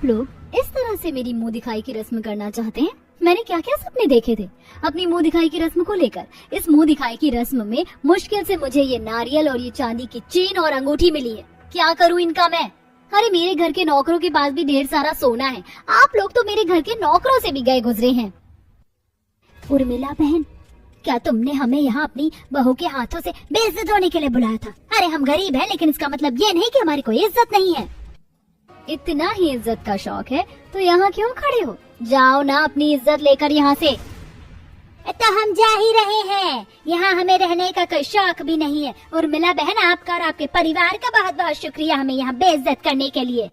आप लोग इस तरह से मेरी मुंह दिखाई की रस्म करना चाहते हैं? मैंने क्या क्या सपने देखे थे अपनी मुंह दिखाई की रस्म को लेकर। इस मुंह दिखाई की रस्म में मुश्किल से मुझे ये नारियल और ये चांदी की चेन और अंगूठी मिली है। क्या करूं इनका मैं? अरे मेरे घर के नौकरों के पास भी ढेर सारा सोना है। आप लोग तो मेरे घर के नौकरों से भी गए गुजरे हैं। उर्मिला बहन, क्या तुमने हमें यहाँ अपनी बहू के हाथों से बेइज्जत होने के लिए बुलाया था? अरे हम गरीब हैं, लेकिन इसका मतलब ये नहीं कि हमारी कोई इज्जत नहीं है। इतना ही इज्जत का शौक है तो यहाँ क्यों खड़े हो? जाओ ना अपनी इज्जत लेकर यहाँ से। तो हम जा ही रहे हैं, यहाँ हमें रहने का कोई शौक भी नहीं है। उर्मिला बहन, आपका और आपके परिवार का बहुत बहुत शुक्रिया हमें यहाँ बेइज्जत करने के लिए।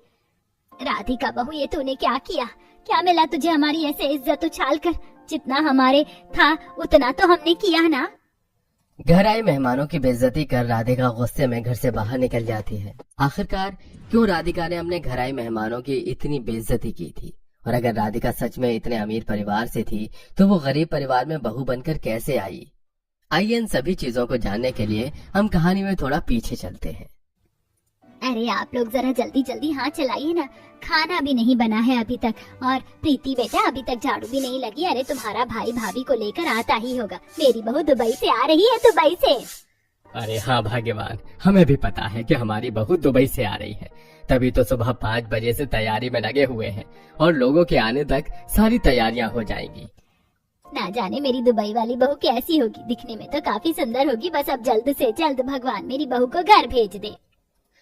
राधिका बहू, ये तूने क्या किया? क्या मिला तुझे हमारी ऐसे इज्जत उछाल कर? जितना हमारे था उतना तो हमने किया ना। घर आए मेहमानों की बेइज्जती कर राधिका गुस्से में घर से बाहर निकल जाती है। आखिरकार क्यों राधिका ने अपने घर आए मेहमानों की इतनी बेइज्जती की थी? और अगर राधिका सच में इतने अमीर परिवार से थी तो वो गरीब परिवार में बहू बनकर कैसे आई? आइए इन सभी चीजों को जानने के लिए हम कहानी में थोड़ा पीछे चलते हैं। अरे आप लोग जरा जल्दी जल्दी हाथ चलाइए ना, खाना भी नहीं बना है अभी तक। और प्रीति बेटा, अभी तक झाड़ू भी नहीं लगी। अरे तुम्हारा भाई भाभी को लेकर आता ही होगा। मेरी बहू दुबई से आ रही है, दुबई से। अरे हाँ भाग्यवान, हमें भी पता है कि हमारी बहू दुबई से आ रही है। तभी तो सुबह 5 बजे से तैयारी में लगे हुए हैं और लोगों के आने तक सारी तैयारियां हो जाएंगी। ना जाने मेरी दुबई वाली बहू कैसी होगी। दिखने में तो काफी सुंदर होगी। बस अब जल्द से जल्द भगवान मेरी बहू को घर भेज दे।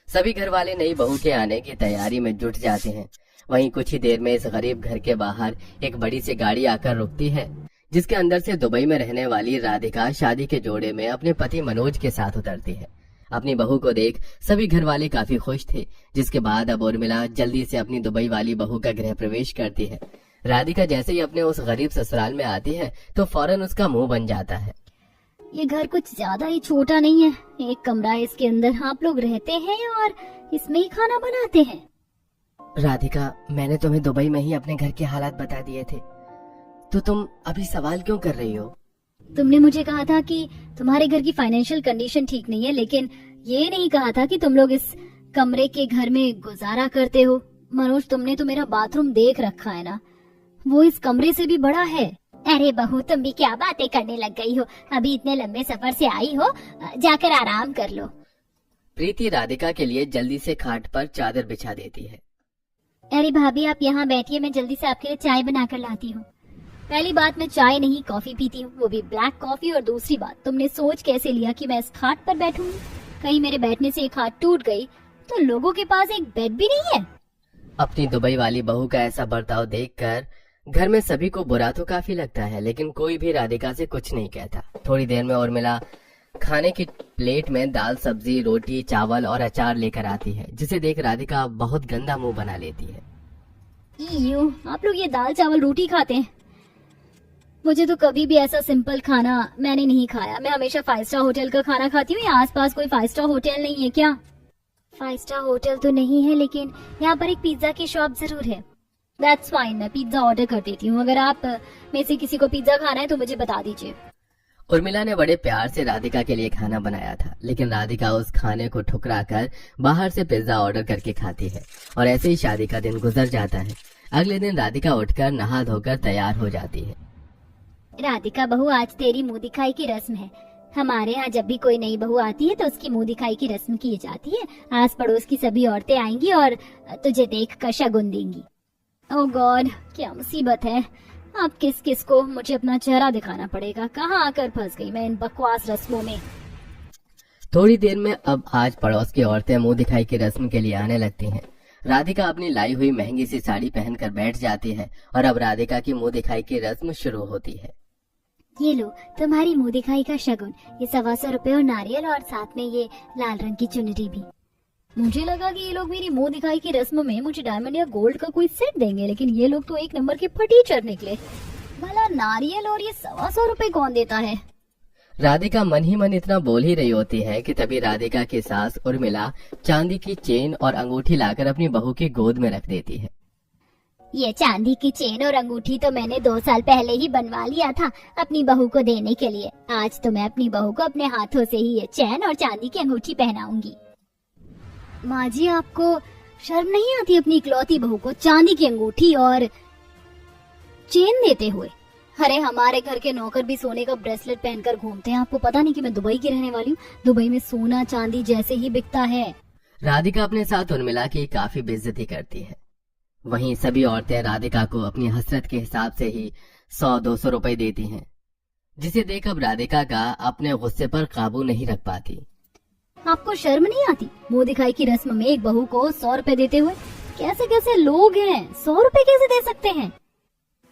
सभी घर वाले नई बहू के आने की तैयारी में जुट जाते हैं। वहीं कुछ ही देर में इस गरीब घर के बाहर एक बड़ी सी गाड़ी आकर रुकती है, जिसके अंदर से दुबई में रहने वाली राधिका शादी के जोड़े में अपने पति मनोज के साथ उतरती है। अपनी बहू को देख सभी घर वाले काफी खुश थे। जिसके बाद अब उर्मिला जल्दी से अपनी दुबई वाली बहू का गृह प्रवेश करती है। राधिका जैसे ही अपने उस गरीब ससुराल में आती है तो फौरन उसका मुंह बन जाता है। ये घर कुछ ज्यादा ही छोटा नहीं है। एक कमरा है, इसके अंदर आप लोग रहते हैं और इसमें ही खाना बनाते हैं। राधिका, मैंने तुम्हें दुबई में ही अपने घर के हालात बता दिए थे, तो तुम अभी सवाल क्यों कर रही हो? तुमने मुझे कहा था कि तुम्हारे घर की फाइनेंशियल कंडीशन ठीक नहीं है, लेकिन ये नहीं कहा था कि तुम लोग इस कमरे के घर में गुजारा करते हो। मनोज, तुमने तो मेरा बाथरूम देख रखा है ना, वो इस कमरे से भी बड़ा है। अरे बहू, तुम भी क्या बातें करने लग गई हो? अभी इतने लंबे सफर से आई हो, जाकर आराम कर लो। प्रीति राधिका के लिए जल्दी से खाट पर चादर बिछा देती है। अरे भाभी, आप यहाँ बैठिए, मैं जल्दी से आपके लिए चाय बनाकर लाती हूँ। पहली बात, मैं चाय नहीं कॉफी पीती हूँ, वो भी ब्लैक कॉफी। और दूसरी बात, तुमने सोच कैसे लिया कि मैं इस खाट पर बैठूंगी? कहीं मेरे बैठने से एक खाट टूट गई तो लोगों के पास एक बेड भी नहीं है। अपनी दुबई वाली बहू का ऐसा बर्ताव देखकर घर में सभी को बुरा तो काफी लगता है, लेकिन कोई भी राधिका से कुछ नहीं कहता। थोड़ी देर में उर्मिला खाने की प्लेट में दाल, सब्जी, रोटी, चावल और अचार लेकर आती है, जिसे देख राधिका बहुत गंदा मुंह बना लेती है। ईयू, आप लोग ये दाल चावल रोटी खाते हैं? मुझे तो कभी भी ऐसा सिंपल खाना मैंने नहीं खाया। मैं हमेशा 5 स्टार होटल का खाना खाती हूँ। यहाँ आसपास कोई 5 स्टार होटल नहीं है क्या? 5 स्टार होटल तो नहीं है, लेकिन यहाँ पर एक पिज्जा की शॉप जरूर है। दैट्स फाइन, मैं पिज्जा ऑर्डर कर देती हूँ। अगर आप में से किसी को पिज्जा खाना है तो मुझे बता दीजिए। उर्मिला ने बड़े प्यार से राधिका के लिए खाना बनाया था, लेकिन राधिका उस खाने को ठुकरा कर बाहर से पिज्जा ऑर्डर करके खाती है और ऐसे ही शादी का दिन गुजर जाता है। अगले दिन राधिका उठकर नहा धोकर तैयार हो जाती है। राधिका बहू, आज तेरी मुंह दिखाई की रस्म है। हमारे यहाँ जब भी कोई नई बहू आती है तो उसकी मुंह दिखाई की रस्म की जाती है। आस पड़ोस की सभी औरतें आएंगी और तुझे देख कर शगुन देंगी। ओह गॉड, क्या मुसीबत है। अब किस किस को मुझे अपना चेहरा दिखाना पड़ेगा। कहाँ आकर फंस गई मैं इन बकवास रस्मों में। थोड़ी देर में अब आज पड़ोस की औरतें मुंह दिखाई की रस्म के लिए आने लगती हैं। राधिका अपनी लाई हुई महंगी सी साड़ी पहनकर बैठ जाती है और अब राधिका की मुंह दिखाई की रस्म शुरू होती है। ये लो तुम्हारी मुंह दिखाई का शगुन, ये 125 रुपए और नारियल और साथ में ये लाल रंग की चुनरी भी। मुझे लगा कि ये लोग मेरी मुंह दिखाई की रस्म में मुझे डायमंड या गोल्ड का कोई सेट देंगे, लेकिन ये लोग तो एक नंबर के फटीचर निकले। भला नारियल और ये 125 रुपए कौन देता है? राधिका मन ही मन इतना बोल ही रही होती है कि तभी राधिका की सास उर्मिला चांदी की चेन और अंगूठी लाकर अपनी बहू की गोद में रख देती है। ये चांदी की चेन और अंगूठी तो मैंने 2 साल पहले ही बनवा लिया था अपनी बहू को देने के लिए। आज तो मैं अपनी बहू को अपने हाथों से ही ये चैन और चांदी की अंगूठी पहनाऊंगी। माँ जी, आपको शर्म नहीं आती अपनी इकलौती बहू को चांदी की अंगूठी और चेन देते हुए? अरे हमारे घर के नौकर भी सोने का ब्रेसलेट पहनकर घूमते हैं। आपको पता नहीं कि मैं दुबई की रहने वाली हूँ? दुबई में सोना चांदी जैसे ही बिकता है। राधिका अपने साथ उर्मिला की काफी बेइज्जती करती है। वहीं सभी औरतें राधिका को अपनी हसरत के हिसाब से ही 100-200 रुपए देती हैं, जिसे देख अब राधिका का अपने गुस्से पर काबू नहीं रख पाती। आपको शर्म नहीं आती? मुंह दिखाई की रस्म में एक बहू को 100 रुपए देते हुए? कैसे कैसे लोग हैं, 100 रुपए कैसे दे सकते हैं?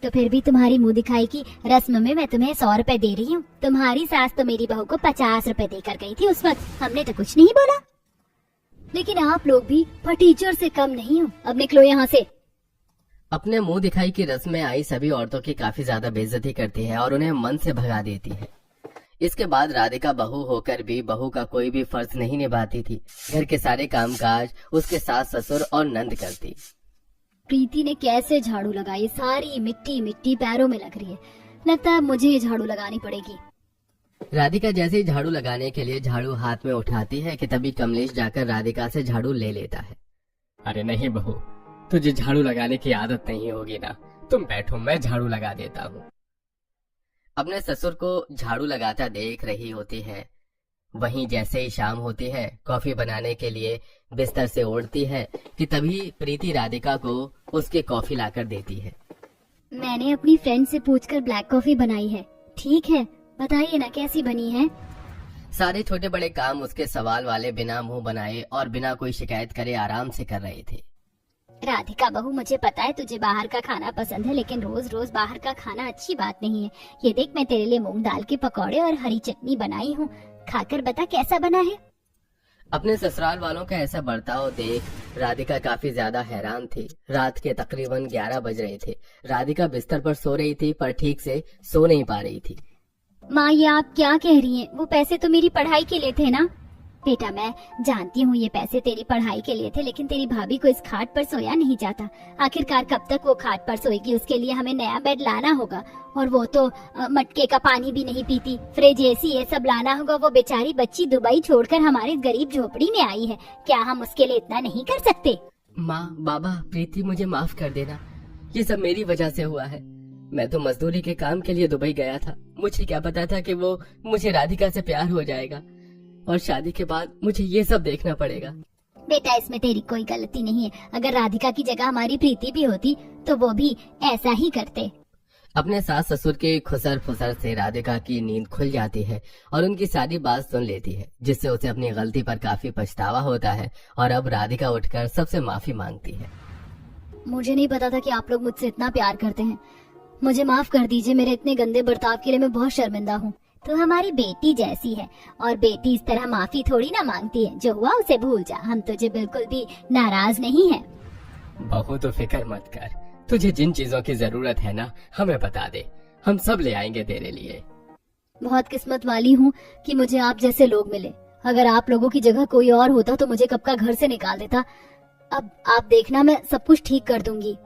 तो फिर भी तुम्हारी मुंह दिखाई की रस्म में मैं तुम्हें 100 रुपए दे रही हूँ। तुम्हारी सास तो मेरी बहू को 50 रुपए देकर गई थी। उस वक्त हमने तो कुछ नहीं बोला। लेकिन आप लोग भी फटीचर से कम नहीं हो। अब निकलो यहाँ से। अपने मुंह दिखाई की रस्म में आई सभी औरतों की काफी ज्यादा बेइज्जती करती है और उन्हें मन से भगा देती है। इसके बाद राधिका बहू होकर भी बहू का कोई भी फर्ज नहीं निभाती थी। घर के सारे कामकाज उसके सास ससुर और नंद करती। प्रीति ने कैसे झाड़ू लगाई, सारी मिट्टी मिट्टी पैरों में लग रही है। लगता है मुझे ये झाड़ू लगानी पड़ेगी। राधिका जैसे ही झाड़ू लगाने के लिए झाड़ू हाथ में उठाती है कि तभी कमलेश जाकर राधिका से झाड़ू ले लेता है। अरे नहीं बहू, तुझे झाड़ू लगाने की आदत नहीं होगी ना। तुम बैठो, मैं झाड़ू लगा देता हूँ। अपने ससुर को झाड़ू लगाता देख रही होती है। वहीं जैसे ही शाम होती है, कॉफी बनाने के लिए बिस्तर से उठती है कि तभी प्रीति राधिका को उसकी कॉफी लाकर देती है। मैंने अपनी फ्रेंड से पूछकर ब्लैक कॉफी बनाई है। ठीक है, बताइए ना कैसी बनी है? सारे छोटे बड़े काम उसके सवाल वाले बिना मुंह बनाए और बिना कोई शिकायत करे आराम से कर रहे थे। राधिका बहू, मुझे पता है तुझे बाहर का खाना पसंद है, लेकिन रोज रोज बाहर का खाना अच्छी बात नहीं है। ये देख, मैं तेरे लिए मूंग दाल के पकौड़े और हरी चटनी बनाई हूँ। खाकर बता कैसा बना है। अपने ससुराल वालों का ऐसा बर्ताव देख राधिका काफी ज्यादा हैरान थी। रात के तकरीबन 11 बज रहे थे। राधिका बिस्तर पर सो रही थी, पर ठीक से सो नहीं पा रही थी। माँ, ये आप क्या कह रही हैं? वो पैसे तो मेरी पढ़ाई के लिए थे ना। बेटा, मैं जानती हूँ ये पैसे तेरी पढ़ाई के लिए थे, लेकिन तेरी भाभी को इस खाट पर सोया नहीं जाता। आखिरकार कब तक वो खाट पर सोएगी? उसके लिए हमें नया बेड लाना होगा, और वो तो मटके का पानी भी नहीं पीती। फ्रिज, एसी ये सब लाना होगा। वो बेचारी बच्ची दुबई छोड़कर हमारी गरीब झोपड़ी में आई है। क्या हम उसके लिए इतना नहीं कर सकते? माँ, बाबा, प्रीति, मुझे माफ कर देना। ये सब मेरी वजह से हुआ है। मैं तो मजदूरी के काम के लिए दुबई गया था। मुझे क्या पता था कि वो मुझे राधिका से प्यार हो जाएगा और शादी के बाद मुझे ये सब देखना पड़ेगा। बेटा, इसमें तेरी कोई गलती नहीं है। अगर राधिका की जगह हमारी प्रीति भी होती तो वो भी ऐसा ही करते। अपने सास ससुर के खुसर फुसर से राधिका की नींद खुल जाती है और उनकी सारी बात सुन लेती है, जिससे उसे अपनी गलती पर काफी पछतावा होता है। और अब राधिका उठकर सबसे माफी मांगती है। मुझे नहीं पता था कि आप लोग मुझसे इतना प्यार करते हैं। मुझे माफ कर दीजिए। मेरे इतने गंदे बर्ताव के लिए मैं बहुत शर्मिंदा हूँ। तो हमारी बेटी जैसी है, और बेटी इस तरह माफी थोड़ी ना मांगती है। जो हुआ उसे भूल जा। हम तुझे बिल्कुल भी नाराज नहीं है। बहू, तो फिक्र मत कर। तुझे जिन चीजों की जरूरत है ना, हमें बता दे, हम सब ले आएंगे तेरे लिए। बहुत किस्मत वाली हूँ कि मुझे आप जैसे लोग मिले। अगर आप लोगों की जगह कोई और होता तो मुझे कब का घर से निकाल देता। अब आप देखना, मैं सब कुछ ठीक कर दूंगी।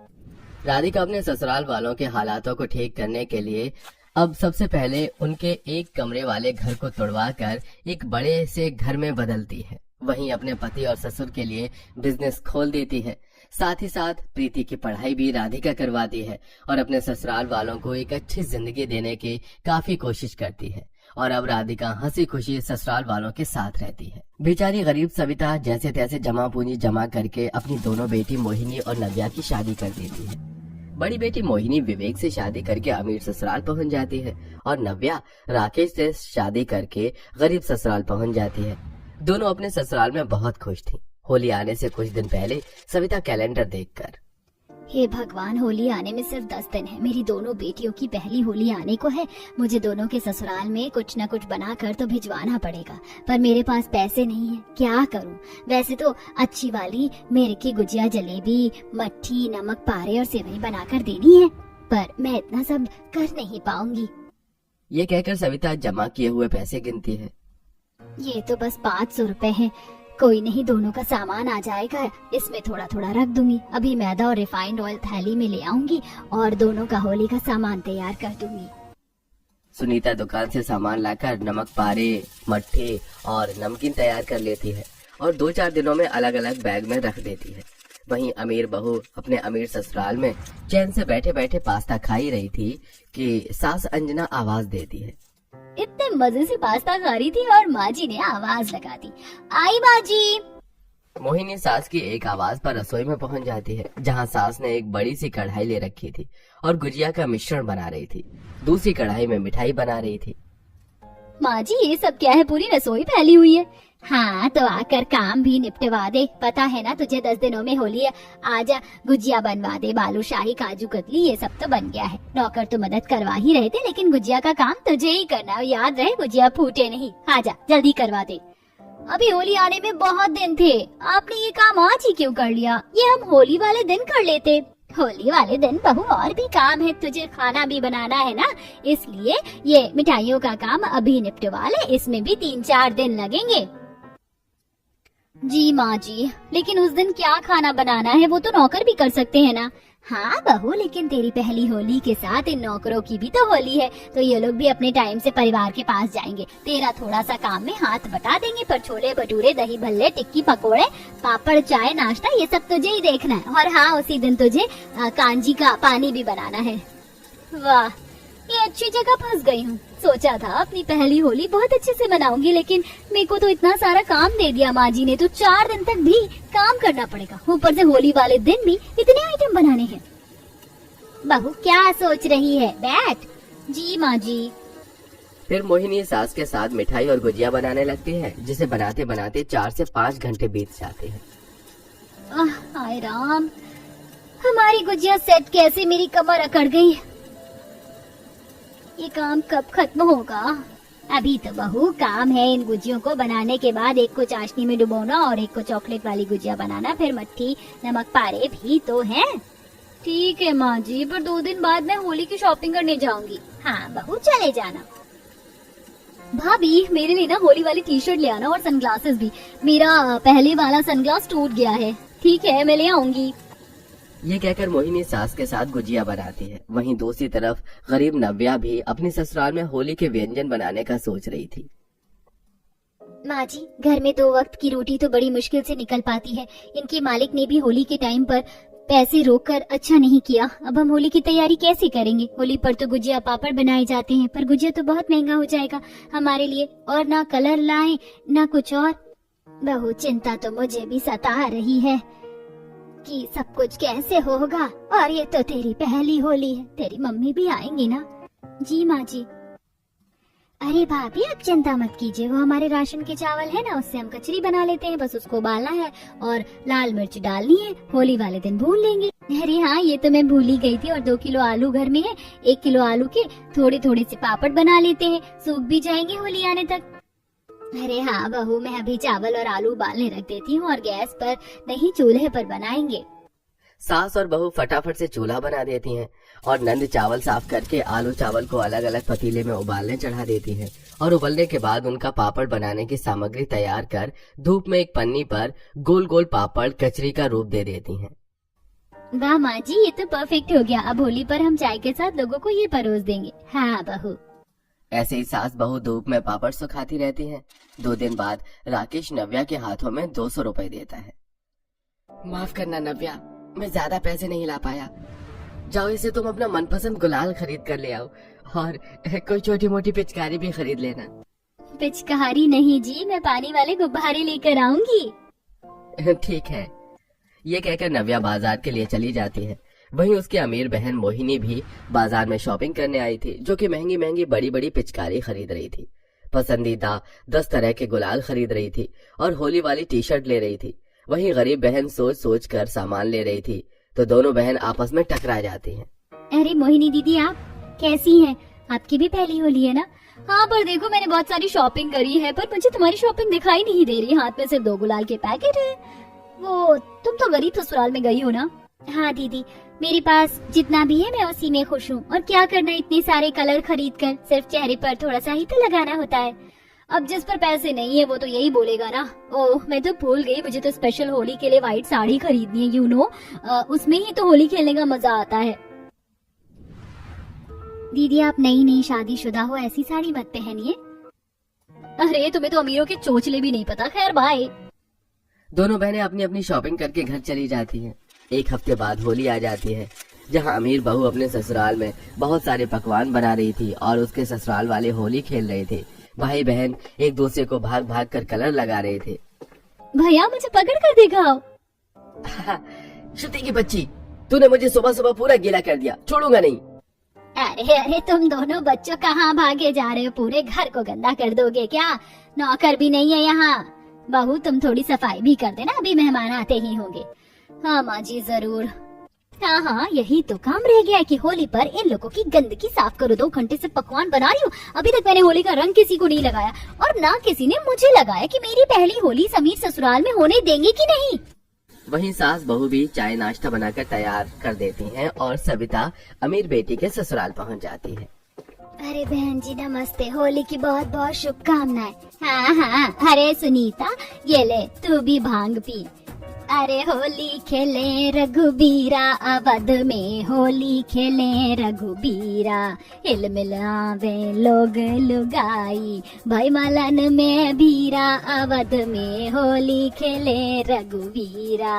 राधिका अपने ससुराल वालों के हालातों को ठीक करने के लिए अब सबसे पहले उनके एक कमरे वाले घर को तोड़वा कर एक बड़े से घर में बदलती है। वहीं अपने पति और ससुर के लिए बिजनेस खोल देती है। साथ ही साथ प्रीति की पढ़ाई भी राधिका करवाती है और अपने ससुराल वालों को एक अच्छी जिंदगी देने की काफी कोशिश करती है। और अब राधिका हंसी खुशी ससुराल वालों के साथ रहती है। बेचारी गरीब सविता जैसे तैसे जमा पूंजी जमा करके अपनी दोनों बेटी मोहिनी और नव्या की शादी कर देती है। बड़ी बेटी मोहिनी विवेक से शादी करके अमीर ससुराल पहुंच जाती है और नव्या राकेश से शादी करके गरीब ससुराल पहुंच जाती है। दोनों अपने ससुराल में बहुत खुश थीं। होली आने से कुछ दिन पहले सविता कैलेंडर देखकर, हे भगवान, होली आने में सिर्फ 10 दिन है। मेरी दोनों बेटियों की पहली होली आने को है। मुझे दोनों के ससुराल में कुछ न कुछ बना कर तो भिजवाना पड़ेगा, पर मेरे पास पैसे नहीं है। क्या करूं? वैसे तो अच्छी वाली मेरे की गुजिया, जलेबी, मट्ठी, नमक पारे और सेवई बनाकर देनी है, पर मैं इतना सब कर नहीं पाऊंगी। ये कहकर सविता जमा किए हुए पैसे गिनती है। ये तो बस 500 रुपए है। कोई नहीं, दोनों का सामान आ जाएगा, इसमें थोड़ा थोड़ा रख दूंगी। अभी मैदा और रिफाइंड ऑयल थैली में ले आऊंगी और दोनों का होली का सामान तैयार कर दूंगी। सुनीता दुकान से सामान लाकर नमक पारे, मट्ठे और नमकीन तैयार कर लेती है और 2-4 दिनों में अलग अलग बैग में रख देती है। वहीं अमीर बहू अपने अमीर ससुराल में चैन से बैठे बैठे पास्ता खा ही रही थी कि सास अंजना आवाज देती है। इतने मजे से पास्ता खा रही थी और माँ जी ने आवाज लगा दी, आई माँ जी। मोहिनी सास की एक आवाज पर रसोई में पहुंच जाती है, जहां सास ने एक बड़ी सी कढ़ाई ले रखी थी और गुजिया का मिश्रण बना रही थी। दूसरी कढ़ाई में मिठाई बना रही थी। माँ जी ये सब क्या है, पूरी रसोई फैली हुई है। हाँ तो आकर काम भी निपटवा दे, पता है ना तुझे 10 दिनों में होली है। आजा गुजिया बनवा दे, बालूशाही काजू कतली ये सब तो बन गया है। नौकर तो मदद करवा ही रहे थे, लेकिन गुजिया का काम तुझे ही करना है, याद रहे गुजिया फूटे नहीं। आजा जल्दी करवा दे, अभी होली आने में बहुत दिन थे। आपने ये काम आज ही क्यों कर लिया? ये हम होली वाले दिन कर लेते। होली वाले दिन बहू और भी काम है, तुझे खाना भी बनाना है ना, इसलिए ये मिठाइयों का काम अभी निपटवा ले, इसमें भी 3-4 दिन लगेंगे। जी माँ जी, लेकिन उस दिन क्या खाना बनाना है वो तो नौकर भी कर सकते हैं ना। हाँ बहू, लेकिन तेरी पहली होली के साथ इन नौकरों की भी तो होली है, तो ये लोग भी अपने टाइम से परिवार के पास जाएंगे। तेरा थोड़ा सा काम में हाथ बटा देंगे, पर छोले भटूरे दही भल्ले टिक्की पकोड़े पापड़ चाय नाश्ता ये सब तुझे ही देखना है। और हाँ उसी दिन तुझे कांजी का पानी भी बनाना है। वाह ये अच्छी जगह फंस गई हूँ। सोचा था अपनी पहली होली बहुत अच्छे से मनाऊंगी, लेकिन मेरे को तो इतना सारा काम दे दिया माँ जी ने, तो 4 दिन तक भी काम करना पड़ेगा। ऊपर से होली वाले दिन भी इतने आइटम बनाने हैं। बहू क्या सोच रही है, बैठ। जी माँ जी। फिर मोहिनी सास के साथ मिठाई और गुजिया बनाने लगती है, जिसे बनाते बनाते 4 से 5 घंटे बीत जाते हैं। हाय राम, हमारी गुजिया सेट कैसे मेरी कमर अकड़ गई। ये काम कब खत्म होगा? अभी तो बहू काम है इन गुजियों को बनाने के बाद एक को चाशनी में डुबोना और एक को चॉकलेट वाली गुजिया बनाना, फिर मट्ठी नमक पारे भी तो हैं। ठीक है माँ जी, पर 2 दिन बाद मैं होली की शॉपिंग करने जाऊंगी। हाँ बहू चले जाना। भाभी मेरे लिए ना होली वाली टी शर्ट ले आना और सनग्लासेस भी, मेरा पहले वाला सनग्लास टूट गया है। ठीक है मैं ले आऊंगी। ये कहकर मोहिनी सास के साथ गुजिया बनाती है। वहीं दूसरी तरफ गरीब नव्या भी अपने ससुराल में होली के व्यंजन बनाने का सोच रही थी। माँ जी घर में 2 वक्त की रोटी तो बड़ी मुश्किल से निकल पाती है। इनके मालिक ने भी होली के टाइम पर पैसे रोककर अच्छा नहीं किया। अब हम होली की तैयारी कैसे करेंगे? होली पर तो गुजिया पापड़ बनाए जाते हैं, पर गुजिया तो बहुत महंगा हो जाएगा हमारे लिए, और ना कलर लाए ना कुछ और। बहुत चिंता तो मुझे भी सता रही है कि सब कुछ कैसे होगा। और ये तो तेरी पहली होली है, तेरी मम्मी भी आएंगी ना? जी माँ जी। अरे भाभी आप चिंता मत कीजिए, वो हमारे राशन के चावल है ना, उससे हम कचरी बना लेते हैं, बस उसको उबालना है और लाल मिर्च डालनी है, होली वाले दिन भून लेंगे। अरे हाँ ये तो मैं भूल ही गई थी। और 2 किलो आलू घर में है, 1 किलो आलू के थोड़े थोड़े से पापड़ बना लेते हैं, सूख भी जाएंगे होली आने तक। अरे हाँ बहू, मैं अभी चावल और आलू उबालने रख देती हूँ और गैस पर नहीं चूल्हे पर बनाएंगे। सास और बहू फटाफट से चूल्हा बना देती हैं और नंद चावल साफ करके आलू चावल को अलग अलग पतीले में उबालने चढ़ा देती हैं और उबलने के बाद उनका पापड़ बनाने की सामग्री तैयार कर धूप में एक पन्नी पर गोल गोल पापड़ कचरी का रूप दे देती हैं। वाह माँ जी, ये तो परफेक्ट हो गया। अब होली पर हम चाय के साथ लोगों को ये परोस देंगे। हाँ बहू। ऐसे ही सास बहू धूप में पापड़ सुखाती रहती हैं। 2 दिन बाद राकेश नव्या के हाथों में 200 रुपए देता है। माफ करना नव्या, मैं ज्यादा पैसे नहीं ला पाया। जाओ इसे तुम अपना मनपसंद गुलाल खरीद कर ले आओ और कोई छोटी मोटी पिचकारी भी खरीद लेना। पिचकारी नहीं जी, मैं पानी वाले गुब्बारे लेकर आऊंगी। ठीक है। ये कहकर नव्या बाजार के लिए चली जाती है। वहीं उसकी अमीर बहन मोहिनी भी बाजार में शॉपिंग करने आई थी, जो कि महंगी महंगी बड़ी बड़ी पिचकारी खरीद रही थी, पसंदीदा 10 तरह के गुलाल खरीद रही थी और होली वाली टी शर्ट ले रही थी। वहीं गरीब बहन सोच सोच कर सामान ले रही थी, तो दोनों बहन आपस में टकरा जाती हैं। अरे मोहिनी दीदी आप कैसी हैं? आपकी भी पहली होली है ना? हाँ पर देखो मैंने बहुत सारी शॉपिंग करी है, पर मुझे तुम्हारी शॉपिंग दिखाई नहीं दे रही। हाथ में सिर्फ 2 गुलाल के पैकेट है। वो तुम तो गरीब ससुराल में गई हो ना? हाँ दीदी, मेरे पास जितना भी है मैं उसी में खुश हूँ। और क्या करना इतने सारे कलर खरीद कर, सिर्फ चेहरे पर थोड़ा सा ही तो लगाना होता है। अब जिस पर पैसे नहीं है वो तो यही बोलेगा ना। ओह मैं तो भूल गई, मुझे तो स्पेशल होली के लिए व्हाइट साड़ी खरीदनी है, यू नो। उसमें ही तो होली खेलने का मजा आता है। दीदी आप नई नई शादीशुदा हो, ऐसी साड़ी मत पहनिए। अरे तुम्हें तो अमीरों के चोचले भी नहीं पता। खैर बाय। दोनों बहनें अपनी अपनी शॉपिंग करके घर चली जाती हैं। एक हफ्ते बाद होली आ जाती है, जहां अमीर बहू अपने ससुराल में बहुत सारे पकवान बना रही थी और उसके ससुराल वाले होली खेल रहे थे। भाई बहन एक दूसरे को भाग भाग कर कलर लगा रहे थे। भैया मुझे पकड़ कर दिखाओ। श्रुति की बच्ची, तूने मुझे सुबह सुबह पूरा गीला कर दिया, छोड़ूंगा नहीं। अरे अरे तुम दोनों बच्चों कहाँ भागे जा रहे हो? पूरे घर को गंदा कर दोगे क्या? नौकर भी नहीं है यहाँ। बहू तुम थोड़ी सफाई भी कर देना, अभी मेहमान आते ही होंगे। हाँ माँ जी जरूर। हाँ हाँ यही तो काम रह गया है कि होली पर इन लोगों की गंदगी साफ करो। 2 घंटे से पकवान बना रही हूँ, अभी तक मैंने होली का रंग किसी को नहीं लगाया और ना किसी ने मुझे लगाया कि मेरी पहली होली समीर ससुराल में होने देंगे कि नहीं। वहीं सास बहू भी चाय नाश्ता बनाकर तैयार कर देती हैं और सविता अमीर बेटी के ससुराल पहुंच जाती है। अरे बहन जी नमस्ते, होली की बहुत बहुत शुभकामनाएं। हाँ हाँ अरे सुनीता ये ले तू भी भांग पी। अरे होली खेले रघुबीरा अवध में, होली खेले रघुबीरा, हिल मिलावे लोग लुगाई, भाई मलन में भीरा, अवध में होली खेले रघुबीरा।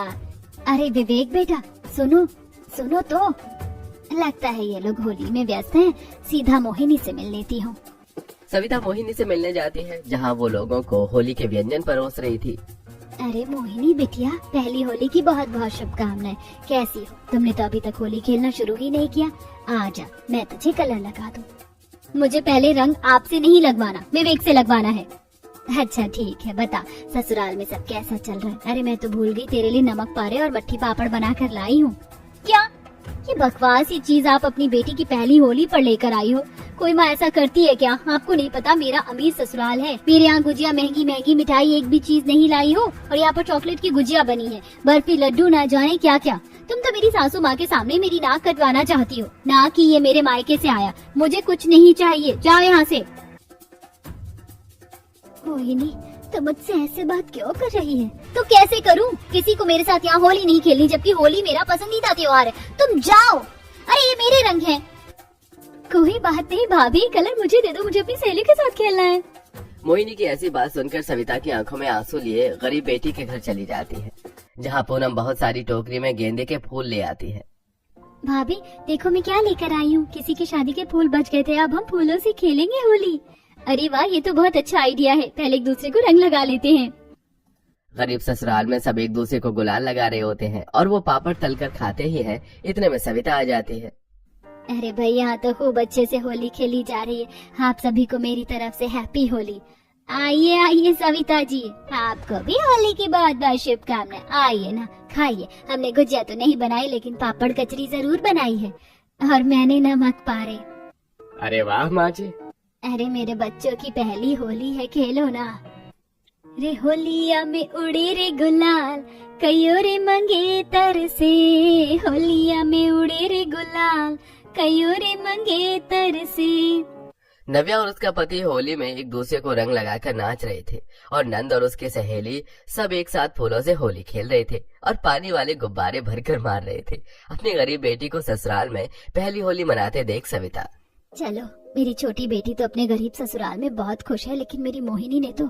अरे विवेक बेटा सुनो सुनो तो, लगता है ये लोग होली में व्यस्त हैं, सीधा मोहिनी से मिल लेती हूँ। सविता मोहिनी से मिलने जाती है, जहां वो लोगों को होली के व्यंजन परोस रही थी। अरे मोहिनी बिटिया पहली होली की बहुत बहुत शुभकामनाएं। कैसी हो? तुमने तो अभी तक होली खेलना शुरू ही नहीं किया। आजा मैं तुझे कलर लगा दूं। मुझे पहले रंग आपसे नहीं लगवाना, विवेक से लगवाना है। अच्छा ठीक है, बता ससुराल में सब कैसा चल रहा है? अरे मैं तो भूल गई, तेरे लिए नमक पारे और मट्ठी पापड़ बना कर लाई हूँ। क्या ये बकवास ही चीज आप अपनी बेटी की पहली होली पर लेकर आई हो? कोई माँ ऐसा करती है क्या? आपको नहीं पता मेरा अमीर ससुराल है, मेरे यहाँ गुजिया महंगी महंगी मिठाई एक भी चीज नहीं लाई हो और यहाँ पर चॉकलेट की गुजिया बनी है, बर्फी लड्डू ना जाने क्या क्या। तुम तो मेरी सासू माँ के सामने मेरी नाक कटवाना चाहती हो ना कि ये मेरे मायके से आया। मुझे कुछ नहीं चाहिए, जाओ यहाँ से। मोहिनी तो मुझसे ऐसे बात क्यों कर रही है? तो कैसे करूं? किसी को मेरे साथ यहाँ होली नहीं खेलनी, जबकि होली मेरा पसंदीदा त्योहार है। तुम जाओ। अरे ये मेरे रंग हैं। कोई बात नहीं भाभी, कलर मुझे दे दो, मुझे अपनी सहेली के साथ खेलना है। मोहिनी की ऐसी बात सुनकर सविता की आंखों में आंसू लिए गरीब बेटी के घर चली जाती है, जहाँ पूनम बहुत सारी टोकरी में गेंदे के फूल ले आती है। भाभी देखो मैं क्या लेकर आई हूँ, किसी की शादी के फूल बच गए थे, अब हम फूलों से खेलेंगे होली। अरे वाह ये तो बहुत अच्छा आइडिया है, पहले एक दूसरे को रंग लगा लेते हैं। गरीब ससुराल में सब एक दूसरे को गुलाल लगा रहे होते हैं और वो पापड़ तलकर खाते ही हैं, इतने में सविता आ जाती है। अरे भाई यहाँ तो खूब अच्छे से होली खेली जा रही है, आप सभी को मेरी तरफ से हैप्पी होली। आइए आइए सविता जी, आपको भी होली की बहुत बहुत शुभकामनाएं। आइए ना खाइए, हमने गुजिया तो नहीं बनाई लेकिन पापड़ कचरी जरूर बनाई है और मैंने नमक पारे। अरे वाह माँ जी। अरे मेरे बच्चों की पहली होली है, खेलो ना। रे होलिया में उड़े रे गुलाल, कयो रे मंगेतर से, होलिया में उड़े रे गुलाल, कयो रे मंगेतर से। नव्या और उसका पति होली में एक दूसरे को रंग लगाकर नाच रहे थे और नंद और उसकी सहेली सब एक साथ फूलों से होली खेल रहे थे और पानी वाले गुब्बारे भरकर मार रहे थे। अपनी गरीब बेटी को ससुराल में पहली होली मनाते देख सविता, चलो मेरी छोटी बेटी तो अपने गरीब ससुराल में बहुत खुश है, लेकिन मेरी मोहिनी ने तो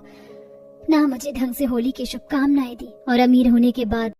ना मुझे ढंग से होली की शुभकामनाएं दी और अमीर होने के बाद